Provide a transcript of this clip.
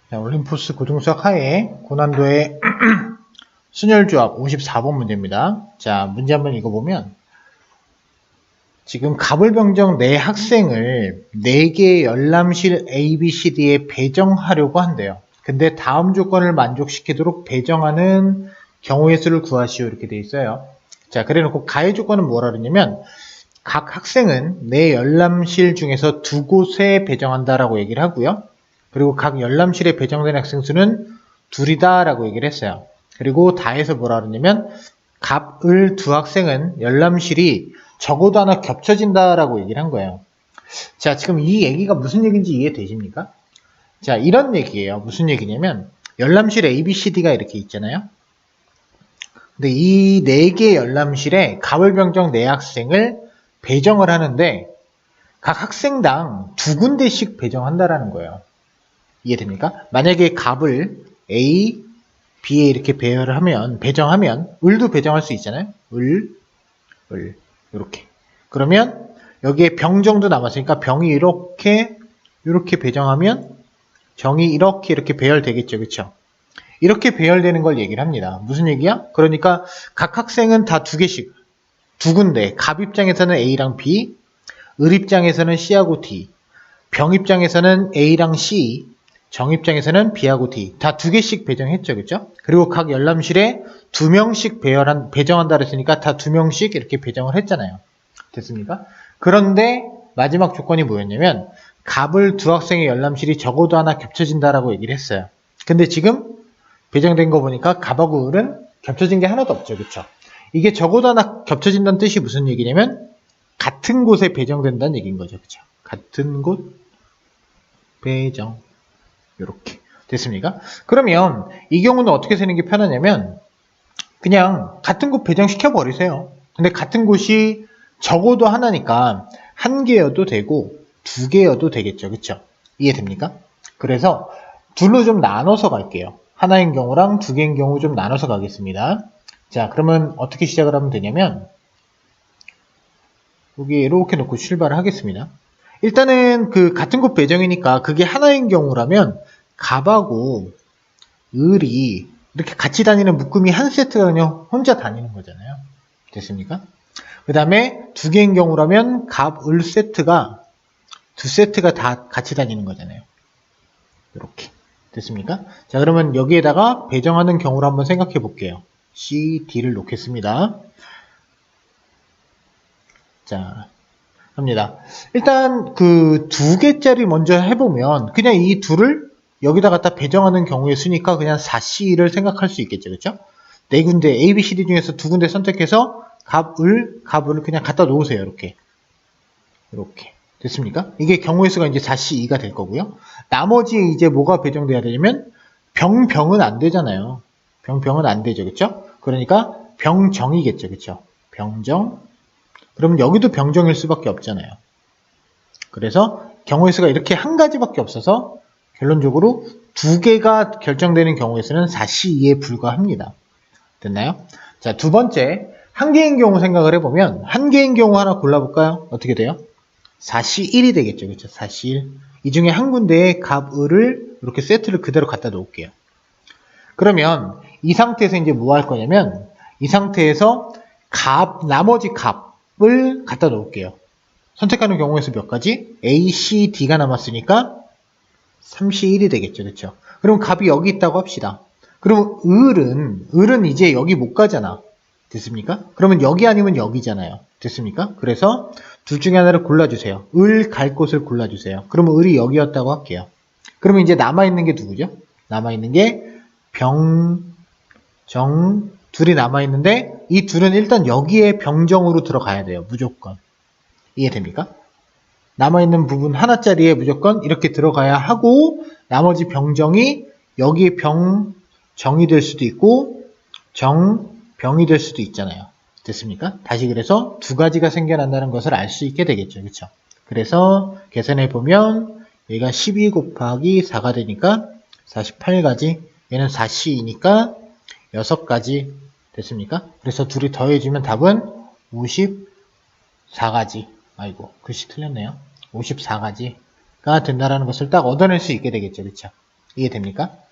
자, 올림포스 고등수학 하에 고난도의 순열조합 54번 문제입니다. 자, 문제 한번 읽어보면 지금 갑을병정 4학생을 4개의 열람실 ABCD에 배정하려고 한대요. 근데 다음 조건을 만족시키도록 배정하는 경우의 수를 구하시오 이렇게 돼 있어요. 자, 그래놓고 가해 조건은 뭐라 그러냐면 각 학생은 4열람실 중에서 2곳에 배정한다라고 얘기를 하고요. 그리고 각 열람실에 배정된 학생 수는 2이다 라고 얘기를 했어요. 그리고 다해서 뭐라 그러냐면 갑을 2학생은 열람실이 적어도 하나 겹쳐진다 라고 얘기를 한 거예요. 자, 지금 이 얘기가 무슨 얘기인지 이해되십니까? 자, 이런 얘기예요. 무슨 얘기냐면 열람실 ABCD가 이렇게 있잖아요. 근데 이 4개 열람실에 갑을병정 4학생을 배정을 하는데 각 학생당 2군데씩 배정한다라는 거예요. 이해됩니까? 만약에 갑을 A, B에 이렇게 배정하면 을도 배정할 수 있잖아요. 을, 이렇게. 그러면 여기에 병 정도 남았으니까 병이 이렇게 배정하면 정이 이렇게 배열되겠죠. 그쵸? 이렇게 배열되는 걸 얘기를 합니다. 무슨 얘기야? 그러니까 각 학생은 다 2개씩, 2군데. 갑 입장에서는 A랑 B, 을 입장에서는 C하고 D, 병 입장에서는 A랑 C, 정 입장에서는 B하고 D 다 2개씩 배정했죠. 그죠? 그리고 각 열람실에 2명씩 배정한다 그랬으니까 다 2명씩 이렇게 배정을 했잖아요. 됐습니까? 그런데 마지막 조건이 뭐였냐면 갑을 2학생의 열람실이 적어도 하나 겹쳐진다라고 얘기를 했어요. 근데 지금 배정된 거 보니까 갑하고 을은 겹쳐진 게 하나도 없죠. 그쵸? 이게 적어도 하나 겹쳐진다는 뜻이 무슨 얘기냐면 같은 곳에 배정된다는 얘기인 거죠. 그쵸? 같은 곳 배정 이렇게 됐습니까? 그러면 이 경우는 어떻게 쓰는 게 편하냐면 그냥 같은 곳 배정시켜 버리세요. 근데 같은 곳이 적어도 하나니까 1개여도 되고 2개여도 되겠죠. 그쵸? 이해됩니까? 그래서 둘로 좀 나눠서 갈게요. 하나인 경우랑 2개인 경우 좀 나눠서 가겠습니다. 자, 그러면 어떻게 시작을 하면 되냐면 여기 이렇게 놓고 출발을 하겠습니다. 일단은 그 같은 곳 배정이니까 그게 하나인 경우라면 갑하고 을이 이렇게 같이 다니는 묶음이 한 세트가 그냥 혼자 다니는 거잖아요. 됐습니까? 그 다음에 2개인 경우라면 갑, 을 세트가 2세트가 다 같이 다니는 거잖아요. 이렇게. 됐습니까? 자, 그러면 여기에다가 배정하는 경우를 한번 생각해 볼게요. C, D를 놓겠습니다. 자, 합니다. 일단 그 2개짜리 먼저 해보면 그냥 이 둘을 여기다 갖다 배정하는 경우의 수니까 그냥 4C를 생각할 수 있겠죠. 그렇죠? 4군데 A, B, C, D 중에서 2군데 선택해서 갑을 그냥 갖다 놓으세요. 이렇게 됐습니까? 이게 경우의 수가 이제 4C2가 될 거고요. 나머지 이제 뭐가 배정돼야 되냐면 병은 안 되잖아요. 병은 안 되죠. 그렇죠? 그러니까 병정이겠죠. 그렇죠? 병정. 그러면 여기도 병정일 수밖에 없잖아요. 그래서 경우의 수가 이렇게 한 가지밖에 없어서 결론적으로 2개가 결정되는 경우의 수는 4C2에 불과합니다. 됐나요? 자, 두 번째, 1개인 경우 생각을 해보면 1개인 경우 하나 골라볼까요? 어떻게 돼요? 4C1이 되겠죠. 그렇죠? 4C1. 이 중에 한 군데에 갑, 을을 이렇게 세트를 그대로 갖다 놓을게요. 그러면 이 상태에서 이제 뭐 할 거냐면 이 상태에서 나머지 값을 갖다 놓을게요. 선택하는 경우의 수 몇 가지? A, C, D가 남았으니까 3C1이 되겠죠. 그렇죠? 그럼 값이 여기 있다고 합시다. 그럼 을은 이제 여기 못 가잖아. 됐습니까? 그러면 여기 아니면 여기잖아요. 됐습니까? 그래서 둘 중에 하나를 골라주세요. 을 갈 곳을 골라주세요. 그러면 을이 여기였다고 할게요. 그러면 이제 남아있는 게 누구죠? 남아있는 게 병, 정, 둘이 남아있는데 이 둘은 일단 여기에 병정으로 들어가야 돼요. 무조건. 이해됩니까? 남아있는 부분 하나짜리에 무조건 이렇게 들어가야 하고 나머지 병정이 여기 병정이 될 수도 있고 병이 될 수도 있잖아요. 됐습니까? 다시 그래서 2가지가 생겨난다는 것을 알 수 있게 되겠죠. 그렇죠? 그래서 계산해 보면 얘가 12 곱하기 4가 되니까 48가지, 얘는 4C이니까 6가지 됐습니까? 그래서 둘이 더해주면 답은 54가지. 아이고, 글씨 틀렸네요. 54가지가 된다라는 것을 딱 얻어낼 수 있게 되겠죠. 그렇죠? 이해됩니까?